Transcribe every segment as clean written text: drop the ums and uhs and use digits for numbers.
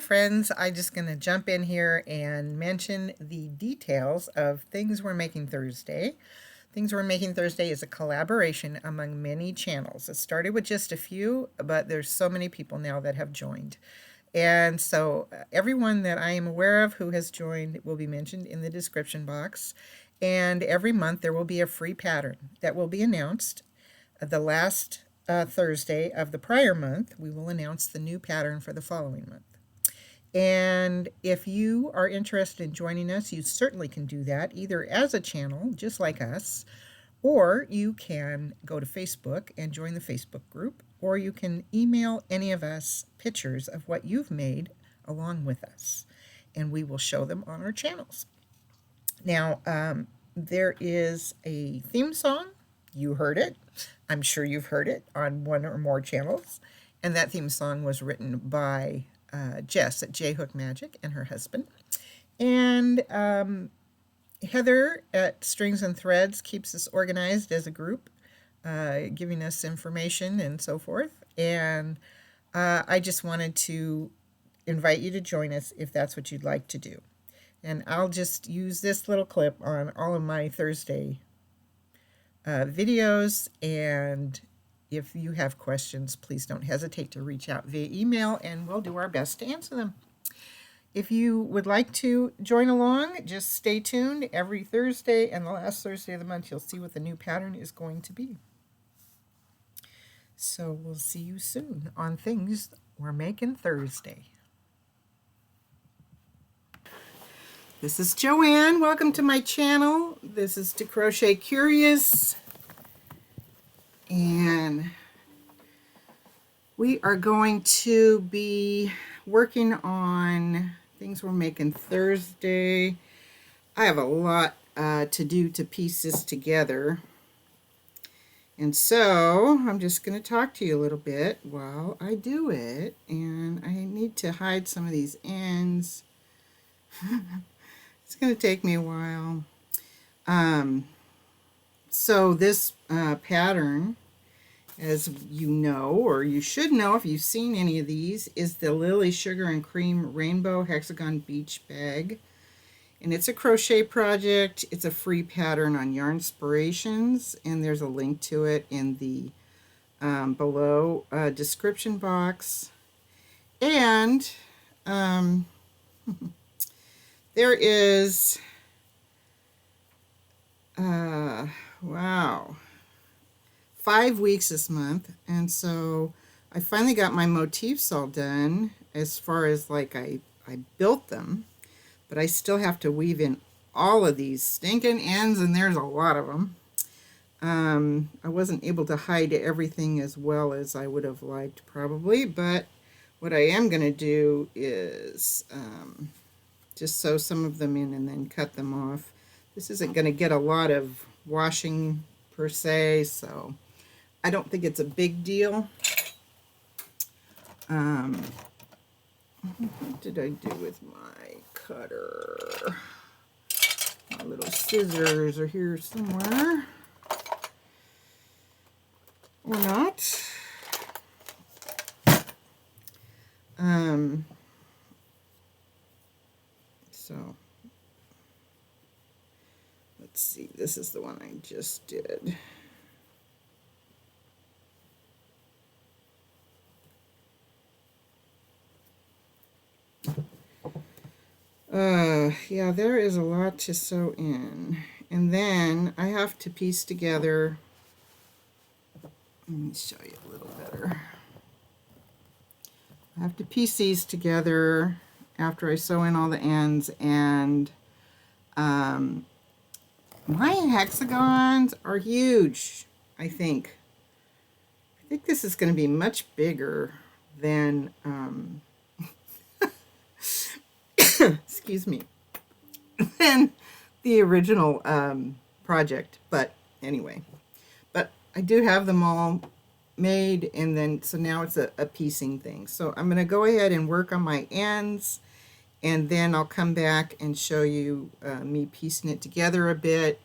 friends. I'm just going to jump in here and mention the details of Things We're Making Thursday. Things We're Making Thursday is a collaboration among many channels. It started with just a few, but there's so many people now that have joined. And so everyone that I am aware of who has joined will be mentioned in the description box. And every month there will be a free pattern that will be announced. The last Thursday of the prior month, we will announce the new pattern for the following month. And if you are interested in joining us, you certainly can do that either as a channel, just like us, or you can go to Facebook and join the Facebook group, or you can email any of us pictures of what you've made along with us, and we will show them on our channels. Now, there is a theme song. You heard it. I'm sure you've heard it on one or more channels. And that theme song was written by Jess at Hook Magic and her husband. And Heather at Strings and Threads keeps us organized as a group, giving us information and so forth. And I just wanted to invite you to join us if that's what you'd like to do. And I'll just use this little clip on all of my Thursday videos. And if you have questions, please don't hesitate to reach out via email, and we'll do our best to answer them. If you would like to join along, just stay tuned. Every Thursday and the last Thursday of the month, you'll see what the new pattern is going to be. So we'll see you soon on Things We're Making Thursday. This is Joanne. Welcome to my channel. This is To Crochet Curious. And we are going to be working on Things We're Making Thursday. I have a lot to do to piece this together. And so I'm just going to talk to you a little bit while I do it. And I need to hide some of these ends. It's going to take me a while. So this pattern, as you know, or you should know if you've seen any of these, is the Lily Sugar and Cream Rainbow Hexagon Beach Bag. And it's a crochet project. It's a free pattern on Yarnspirations, and there's a link to it in the below description box. And there is, wow, 5 weeks this month, and so I finally got my motifs all done as far as like I built them, but I still have to weave in all of these stinking ends, and there's a lot of them. I wasn't able to hide everything as well as I would have liked probably, but what I am going to do is just sew some of them in and then cut them off. This isn't going to get a lot of washing per se, so I don't think it's a big deal. What did I do with my cutter? My little scissors are here somewhere. Or not. So let's see, this is the one I just did. Yeah, there is a lot to sew in. And then I have to piece together, let me show you a little better. I have to piece these together after I sew in all the ends, and my hexagons are huge, I think. I think this is going to be much bigger than, excuse me, than the original project, but anyway. But I do have them all made, and then so now it's a piecing thing. So I'm going to go ahead and work on my ends, and then I'll come back and show you me piecing it together a bit,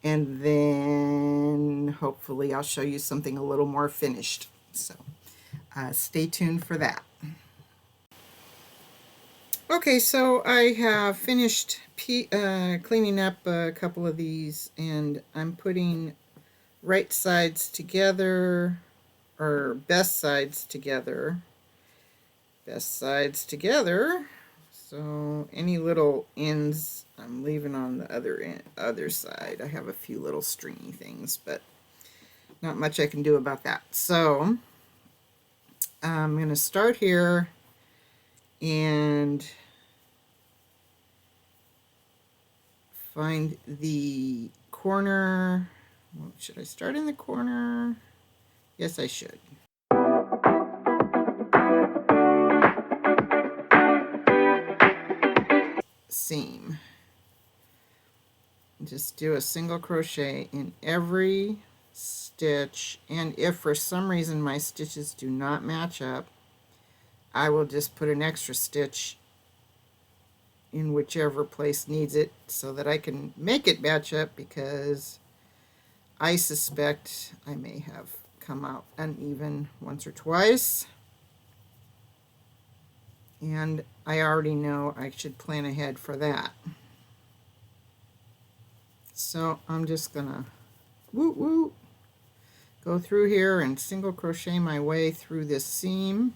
and then hopefully I'll show you something a little more finished. So stay tuned for that. Okay, so I have finished cleaning up a couple of these, and I'm putting right sides together, or best sides together. Best sides together. So any little ends I'm leaving on the other side. I have a few little stringy things, but not much I can do about that. So I'm going to start here and find the corner. Well, should I start in the corner? Yes, I should. Seam. Just do a single crochet in every stitch, and if for some reason my stitches do not match up, I will just put an extra stitch in whichever place needs it so that I can make it match up, because I suspect I may have come out uneven once or twice, and I already know I should plan ahead for that. So I'm just gonna go through here and single crochet my way through this seam.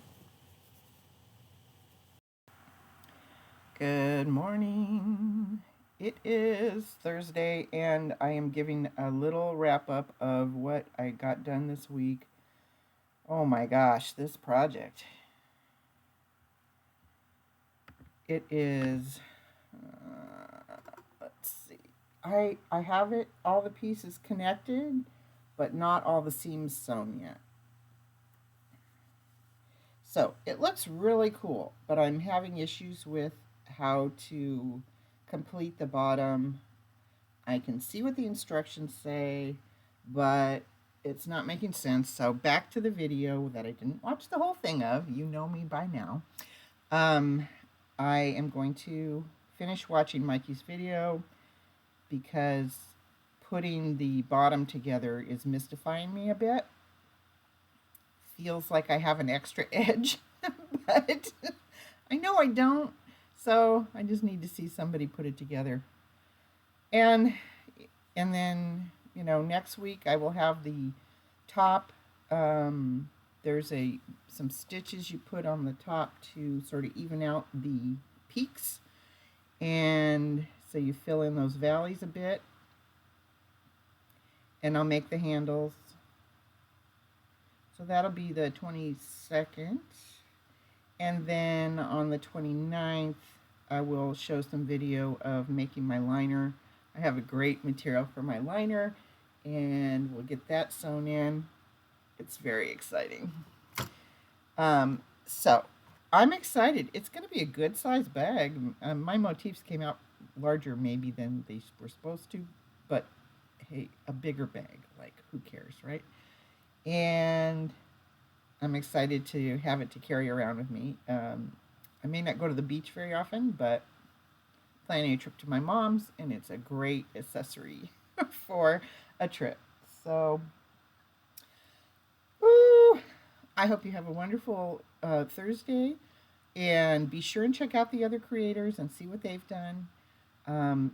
Good morning. It is Thursday, and I am giving a little wrap up of what I got done this week. Oh my gosh, this project. It is, let's see. I have it, all the pieces connected, but not all the seams sewn yet. So it looks really cool, but I'm having issues with how to complete the bottom. I can see what the instructions say, but it's not making sense. So back to the video that I didn't watch the whole thing of. You know me by now. I am going to finish watching Mikey's video, because putting the bottom together is mystifying me a bit. Feels like I have an extra edge, but I know I don't. So I just need to see somebody put it together. And then, next week I will have the top. There's some stitches you put on the top to sort of even out the peaks, and so you fill in those valleys a bit. And I'll make the handles. So that'll be the 22nd. And then on the 29th, I will show some video of making my liner. I have a great material for my liner, and we'll get that sewn in. It's very exciting. So I'm excited. It's going to be a good size bag. My motifs came out larger maybe than they were supposed to, but hey, a bigger bag, like, who cares, right? And I'm excited to have it to carry around with me. I may not go to the beach very often, but planning a trip to my mom's, and it's a great accessory for a trip. So, woo, I hope you have a wonderful Thursday, and be sure and check out the other creators and see what they've done.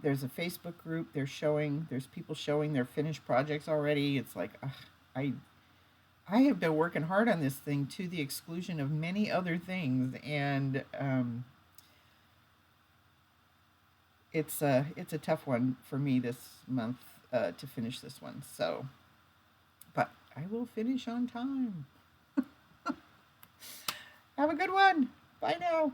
There's a Facebook group. There's people showing their finished projects already. It's like, I have been working hard on this thing to the exclusion of many other things, and it's a tough one for me this month to finish this one. So, but I will finish on time. Have a good one. Bye now.